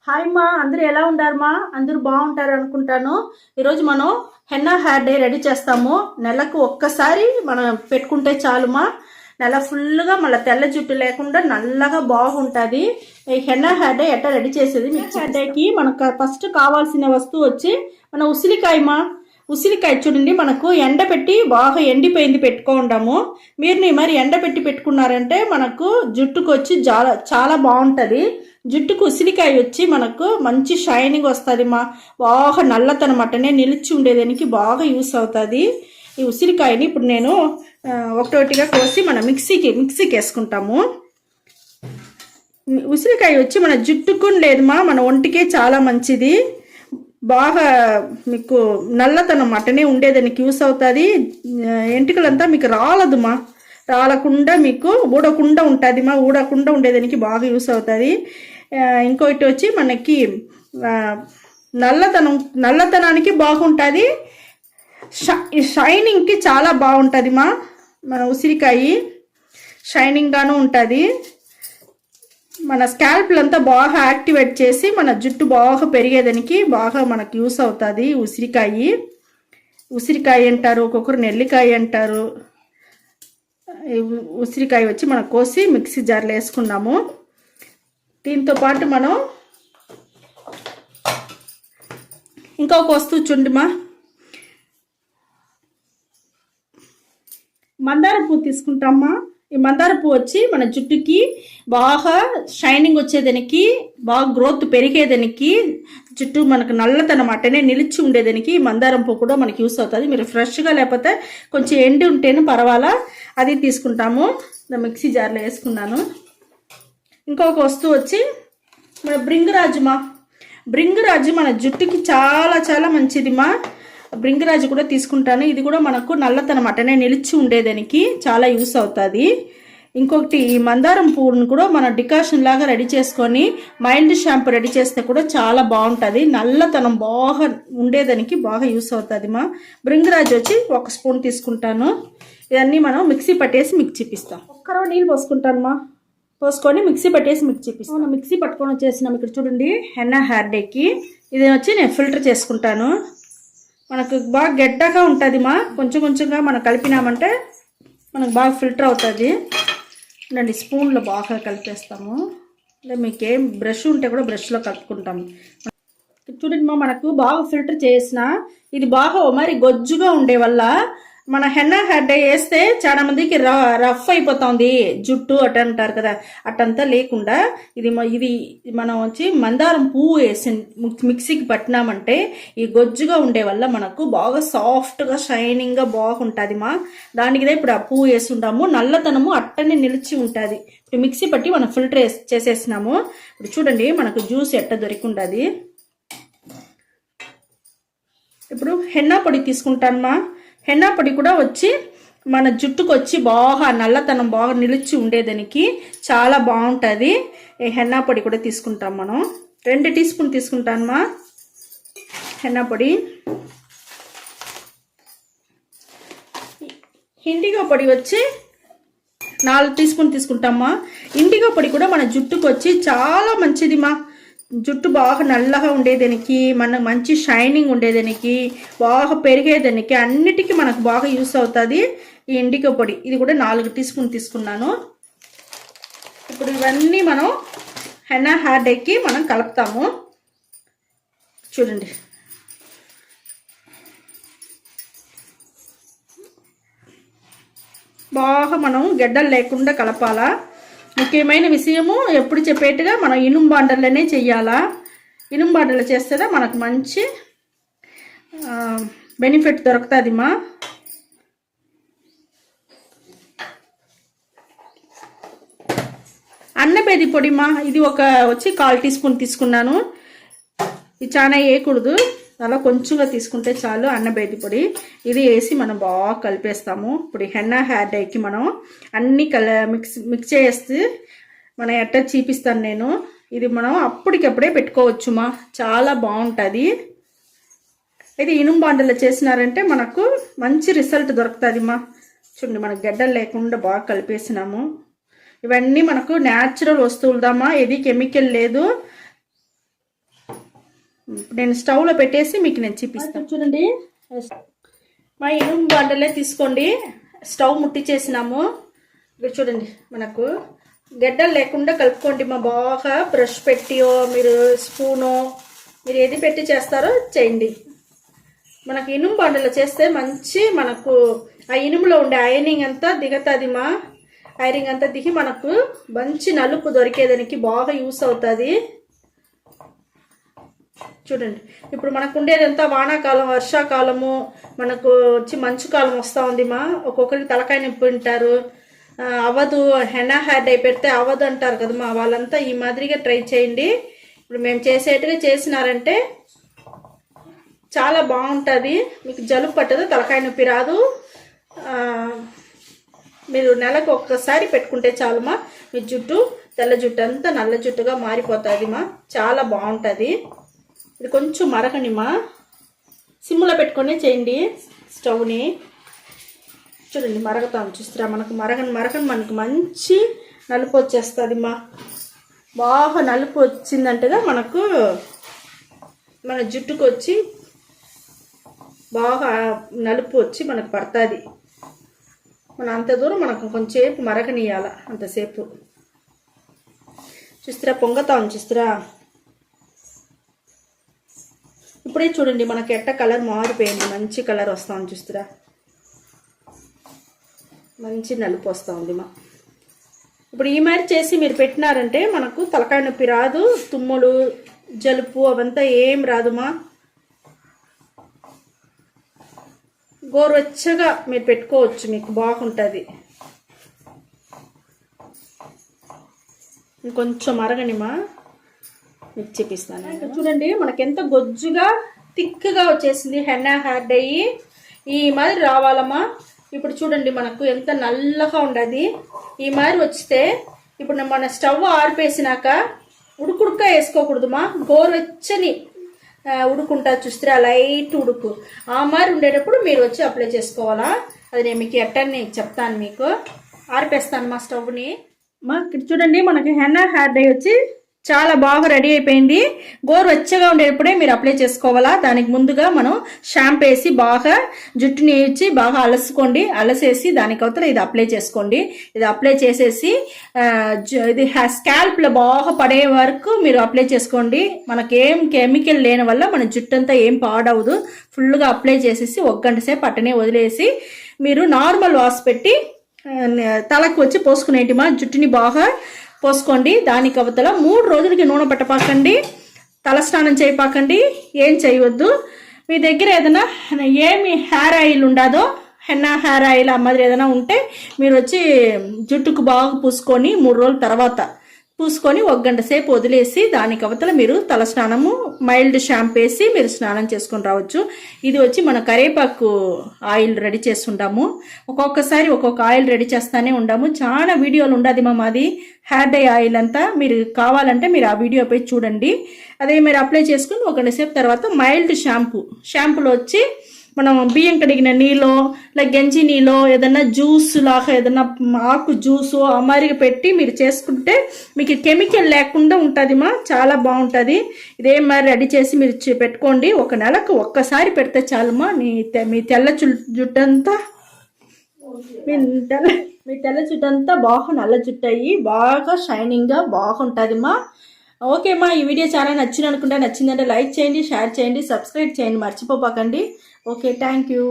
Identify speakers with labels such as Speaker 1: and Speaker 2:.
Speaker 1: Hi మా అందరూ ఎలా ఉంటారు మా అందరూ బాగుంటారు అనుకుంటాను. ఈరోజు మనం హెన్నా హెయిర్ డే రెడీ చేస్తాము. నెలకు ఒక్కసారి మనం పెట్టుకుంటే చాలు మా, నెల ఫుల్గా మళ్ళీ తెల్ల జుట్టు లేకుండా నల్లగా బాగుంటుంది. ఈ హెన్నా హెయిర్ డే ఎట్లా రెడీ చేసేది హెయిర్ డేకి మనకు ఫస్ట్ కావాల్సిన వస్తువు వచ్చి మన ఉసిరికాయ మా. ఉసిరికాయ చూడండి, మనకు ఎండబెట్టి బాగా ఎండిపోయింది పెట్టుకుంటాము. మీరు మరి ఎండబెట్టి పెట్టుకున్నారంటే మనకు జుట్టుకు వచ్చి చాలా చాలా బాగుంటుంది. జుట్టుకు ఉసిరికాయ వచ్చి మనకు మంచి షైనింగ్ వస్తుంది మా, బాగా నల్లతనం అట్టనే నిలిచి ఉండేదానికి బాగా యూస్ అవుతుంది. ఈ ఉసిరికాయని ఇప్పుడు నేను ఒకటొకటిగా కోసి మన మిక్సీకి వేసుకుంటాము. ఉసిరికాయ వచ్చి మన జుట్టుకు లేదు మా, మన ఒంటికే చాలా మంచిది. బాగా మీకు నల్లతనం అట్టనే ఉండేదానికి యూస్ అవుతుంది. ఎంటికలంతా మీకు రాలదు మా, రాలకుండా మీకు ఊడకుండా ఉంటుంది మా, ఊడకుండా ఉండేదానికి బాగా యూస్ అవుతుంది. ఇంకొకటి వచ్చి మనకి నల్లతనానికి బాగుంటుంది, షైనింగ్కి చాలా బాగుంటుంది మా. మన ఉసిరికాయ షైనింగ్గాను ఉంటుంది. మన స్కాల్ప్లంతా బాగా యాక్టివేట్ చేసి మన జుట్టు బాగా పెరిగేదానికి బాగా మనకు యూస్ అవుతుంది ఉసిరికాయ అంటారు, ఒక్కొక్కరు నెల్లికాయ అంటారు. ఉసిరికాయ వచ్చి మనం కోసి మిక్సీ జార్లో వేసుకున్నాము. దీంతో పాటు మనం ఇంకొక వస్తువు చూడమా, మందార పువ్వు తీసుకుంటామా. ఈ మందార పువ్వు వచ్చి మన జుట్టుకి బాగా షైనింగ్ వచ్చేదానికి, బాగా గ్రోత్ పెరిగేదానికి, జుట్టు మనకు నల్లతనం అట్టనే నిలిచి ఉండేదానికి మందారం పువ్వు కూడా మనకి యూస్ అవుతుంది. మీరు ఫ్రెష్గా లేకపోతే కొంచెం ఎండి ఉంటేనే పర్వాలా, అది తీసుకుంటాము. మిక్సీ జార్లో వేసుకున్నాను. ఇంకొక వస్తువు వచ్చి మన బ్రింగరాజు మన జుట్టుకి చాలా చాలా మంచిది మా. బ్రింగరాజు కూడా తీసుకుంటాను. ఇది కూడా మనకు నల్లతనం అట్టనే నిలిచి ఉండేదానికి చాలా యూస్ అవుతుంది. ఇంకొకటి ఈ మందారం పువ్వును కూడా మన డికాషన్ లాగా రెడీ చేసుకొని మైల్డ్ షాంపూ రెడీ చేస్తే కూడా చాలా బాగుంటుంది. నల్లతనం బాగా ఉండేదానికి బాగా యూస్ అవుతుంది మా. బ్రింగరాజు వచ్చి 1 స్పూన్ తీసుకుంటాను. ఇవన్నీ మనం మిక్సీ చేపిస్తాం. ఒక్కరో నీళ్ళు పోసుకుంటాను మా, పోసుకొని మిక్సీ చేపిస్తాను. మిక్సీ పట్టుకొని వచ్చేసినాం. ఇక్కడ చూడండి, హెన్నా హెయిర్ డేకి ఇది వచ్చి నేను ఫిల్టర్ చేసుకుంటాను. మనకు బాగా గడ్డగా ఉంటుంది మా, కొంచెం కొంచెంగా మనం కలిపినామంటే మనకు బాగా ఫిల్టర్ అవుతుంది. రెండు స్పూన్లో బాగా కలిపేస్తాము. లేదా మీకేం బ్రష్ ఉంటే కూడా బ్రష్లో కలుపుకుంటాము. చూడండి మా, మనకు బాగా ఫిల్టర్ చేసిన ఇది బాగా మరి గొజ్జుగా ఉండే వల్ల మన హెన్నా హెయిర్ డే వేస్తే చాలా మందికి రఫ్ అయిపోతుంది జుట్టు అట్ట అంటారు కదా, అట్టంతా లేకుండా ఇది మనం వచ్చి మందారం పువ్వు వేసి మిక్సీకి పట్టినామంటే ఈ గొజ్జుగా ఉండే వల్ల మనకు బాగా సాఫ్ట్గా షైనింగ్గా బాగుంటుంది మా. దానికిదే ఇప్పుడు ఆ పువ్వు వేసి ఉంటాము, నల్లతనము అట్టనే నిలిచి ఉంటుంది. ఇప్పుడు మిక్సీ పట్టి మనం ఫిల్టర్ చేసేసినాము. ఇప్పుడు చూడండి మనకు జ్యూస్ ఎట్ట దొరికింది. ఇప్పుడు హెన్నా పొడి తీసుకుంటాను మా. హెన్నా పొడి కూడా వచ్చి మన జుట్టుకు వచ్చి బాగా నల్లతనం బాగా నిలిచి ఉండేదానికి చాలా బాగుంటుంది. ఈ హెన్నా పొడి కూడా తీసుకుంటాం మనం. 2 టీ స్పూన్ తీసుకుంటాను మా హెన్నా పొడి. ఇండిగో పొడి వచ్చి 4 టీ స్పూన్ తీసుకుంటామా. ఇండిగో పొడి కూడా మన జుట్టుకు వచ్చి చాలా మంచిది మా. జుట్టు బాగా నల్లగా ఉండేదానికి, మనకు మంచి షైనింగ్ ఉండేదానికి, బాగా పెరిగేదానికి అన్నిటికీ మనకు బాగా యూస్ అవుతుంది ఈ ఇండిగో పొడి. ఇది కూడా 4 టీ స్పూన్ తీసుకున్నాను. ఇప్పుడు ఇవన్నీ మనం హెన్నా హెయిర్ డేకి మనం కలుపుతాము. చూడండి, బాగా మనం గెడ్డలు లేకుండా కలపాలా. ముఖ్యమైన విషయము ఎప్పుడు చెప్పేట్టుగా మనం ఇనుము బాండర్లోనే చెయ్యాలా. ఇనుము బాండర్లో చేస్తేనే మనకు మంచి బెనిఫిట్ దొరుకుతుంది మా. అన్నబేది పొడి మా, ఇది వచ్చి 1/4 టీ స్పూన్ తీసుకున్నాను. ఇది చాలా వేయకూడదు, అలా కొంచెంగా తీసుకుంటే చాలు. అన్నబేది పొడి ఇది వేసి మనం బాగా కలిపేస్తాము. ఇప్పుడు హెన్నా హెయిర్ డేకి మనం అన్నీ మిక్స్ చేస్తే మనం ఎట్ట చూపిస్తాను నేను. ఇది మనం అప్పటికప్పుడే పెట్టుకోవచ్చు మా, చాలా బాగుంటుంది. ఇది ఇనుము బాండలో చేసినారంటే మనకు మంచి రిజల్ట్ దొరుకుతుంది మా. చూడండి, మనకు గడ్డలు లేకుండా బాగా కలిపేసినాము. ఇవన్నీ మనకు న్యాచురల్ వస్తువులదమ్మా, ఏది కెమికల్ లేదు. నేను స్టవ్లో పెట్టేసి మీకు నేను చూపిస్తాను. చూడండి, మా ఇనుము బాండలే తీసుకోండి. స్టవ్ ముట్టించేసినాము. ఇక్కడ చూడండి, మనకు గడ్డలు లేకుండా కలుపుకోండి. మా బాగా బ్రష్ పెట్టియో మీరు స్పూనో మీరు ఏది పెట్టి చేస్తారో చేయండి. మనకు ఇనుము బాండలో చేస్తే మంచి మనకు ఆ ఇనుములో ఉండే ఐరనింగ్ అంతా దిగుతుంది. మా ఐరనింగ్ అంతా దిగి మనకు మంచి నలుపు దొరికేదానికి బాగా యూస్ అవుతుంది. చూడండి, ఇప్పుడు మనకు ఉండేదంతా వానాకాలం, వర్షాకాలము, మనకు వచ్చి మంచు కాలం వస్తూ ఉంది. మా ఒక్కొక్కరికి తలకాయ నొప్పి ఉంటారు, అవ్వదు, హెన్నా హెయిర్ డై పెడితే అవ్వదు అంటారు కదా. మా వాళ్ళంతా ఈ మాదిరిగా ట్రై చేయండి. ఇప్పుడు మేము చేసేట్టుగా చేసినారంటే చాలా బాగుంటుంది. మీకు జలుబు పట్టదు, తలకాయ నొప్పి రాదు. మీరు నెలకు ఒక్కసారి పెట్టుకుంటే చాలు మా, మీ జుట్టు తెల్ల జుట్టు అంతా నల్ల జుట్టుగా మారిపోతుంది. మా చాలా బాగుంటుంది. ఇది కొంచెం మరగని మా, సిమ్లో పెట్టుకొని చేయండి స్టవ్ని. చూడండి, మరగతాం చూస్తారా. మనకు మరగని మనకు మంచి నలుపు వచ్చేస్తుంది. మా బాగా నలుపు వచ్చిందంటగా మనకు మన జుట్టుకు వచ్చి బాగా నలుపు వచ్చి మనకు పడుతుంది. మన అంత దూరం మనకు కొంచెంసేపు మరగనియాల, అంతసేపు. చూస్తారా, పొంగతాం చూస్తారా. ఇప్పుడే చూడండి మనకి ఎట్ట కలర్ మారిపోయింది, మంచి కలర్ వస్తాం చూస్తారా. మంచి నలుపు వస్తూ ఉంది. మా ఇప్పుడు ఈ మాదిరి చేసి మీరు పెట్టినారంటే మనకు తలకాయ నొప్పి రాదు, తుమ్ములు జలుపు అవంతా ఏం రాదు. మా గోరువెచ్చగా మీరు పెట్టుకోవచ్చు, మీకు బాగుంటుంది. ఇంకొంచెం మరగనిమా మీకు చూపిస్తాను. ఇంకా చూడండి, మనకెంత గొజ్జుగా థిక్గా వచ్చేసింది హెన్నా హెయిర్ డై. ఈ మాదిరి రావాలమ్మా. ఇప్పుడు చూడండి, మనకు ఎంత నల్లగా ఉండదు. ఈ మాదిరి వస్తే ఇప్పుడు మన స్టవ్ ఆరిపేసినాక ఉడుకుడుక వేసుకోకూడదు మా, గోరువెచ్చని ఉడుకుంటా చూస్తే లైట్ ఉడుకు ఆ మాదిరి ఉండేటప్పుడు మీరు వచ్చి అప్లై చేసుకోవాలా. అది నేను మీకు ఎట్టని చెప్తాను. మీకు ఆరిపేస్తాను మా స్టవ్ని. మా ఇక్కడ చూడండి, మనకి హెన్నా హెయిర్ డై వచ్చి చాలా బాగా రెడీ అయిపోయింది. గోరువెచ్చగా ఉండేటప్పుడే మీరు అప్లై చేసుకోవాలా. దానికి ముందుగా మనం షాంపూ వేసి బాగా జుట్టుని వేసి బాగా అలసుకోండి. అలసేసి దానికి అవతల ఇది అప్లై చేసుకోండి. ఇది అప్లై చేసేసి ఇది స్కాల్ప్లో బాగా పడే వరకు మీరు అప్లై చేసుకోండి. మనకేం కెమికల్ లేని వల్ల మన జుట్టు అంతా ఏం పాడవదు. ఫుల్గా అప్లై చేసేసి 1 గంట సేపు అట్టనే వదిలేసి మీరు నార్మల్ వాష్ పెట్టి తలకు వచ్చి పోసుకునేటి మా జుట్టుని బాగా పోసుకోండి. దానికి అవతల 3 రోజులకి నూనె పట్టపాకండి, తలస్నానం చేయపాకండి, ఏం చేయవద్దు. మీ దగ్గర ఏదైనా ఏమి హెయిర్ ఆయిల్ ఉండదో, హెన్నా హెయిర్ ఆయిల్ ఆ మాదిరి ఏదైనా ఉంటే మీరు వచ్చి జుట్టుకు బాగా పూసుకొని 3 రోజుల తర్వాత పూసుకొని 1 గంట సేపు వదిలేసి దానికి అవతల మీరు తలస్నానము మైల్డ్ షాంపూ వేసి మీరు స్నానం చేసుకొని రావచ్చు. ఇది వచ్చి మన కరేపాకు ఆయిల్ రెడీ చేస్తుంటాము. ఒక్కొక్కసారి ఒక్కొక్క ఆయిల్ రెడీ చేస్తానే ఉంటాము. చాలా వీడియోలు ఉండదు మా మాది హెయిర్ డై ఆయిల్ అంతా. మీరు కావాలంటే మీరు ఆ వీడియో పోయి చూడండి. అదే మీరు అప్లై చేసుకుని 1 గంట సేపు తర్వాత మైల్డ్ షాంపూలో వచ్చి మనం బియ్యం కడిగిన నీళ్ళు లైక్ గంజి నీళ్ళు ఏదన్నా జ్యూస్ లాగా ఏదన్నా ఆకు జ్యూసు అమరిగా పెట్టి మీరు చేసుకుంటే మీకు కెమికల్ లేకుండా ఉంటుంది మా, చాలా బాగుంటుంది. ఇదే మరి రెడీ చేసి మీరు పెట్టుకోండి. 1 నెలకు ఒక్కసారి పెడితే చాలుమా. మీ తెల్ల జుట్టంతా మీ తెల్ల జుట్టంతా బాగా నల్ల జుట్టు అయ్యి బాగా షైనింగ్గా బాగుంటుంది మా. ఓకే మా, ఈ వీడియో చాలా నచ్చింది అనుకుంటా. నచ్చిందంటే లైక్ చేయండి, షేర్ చేయండి, సబ్స్క్రైబ్ చేయండి, మర్చిపోపాకండి. Okay, thank you.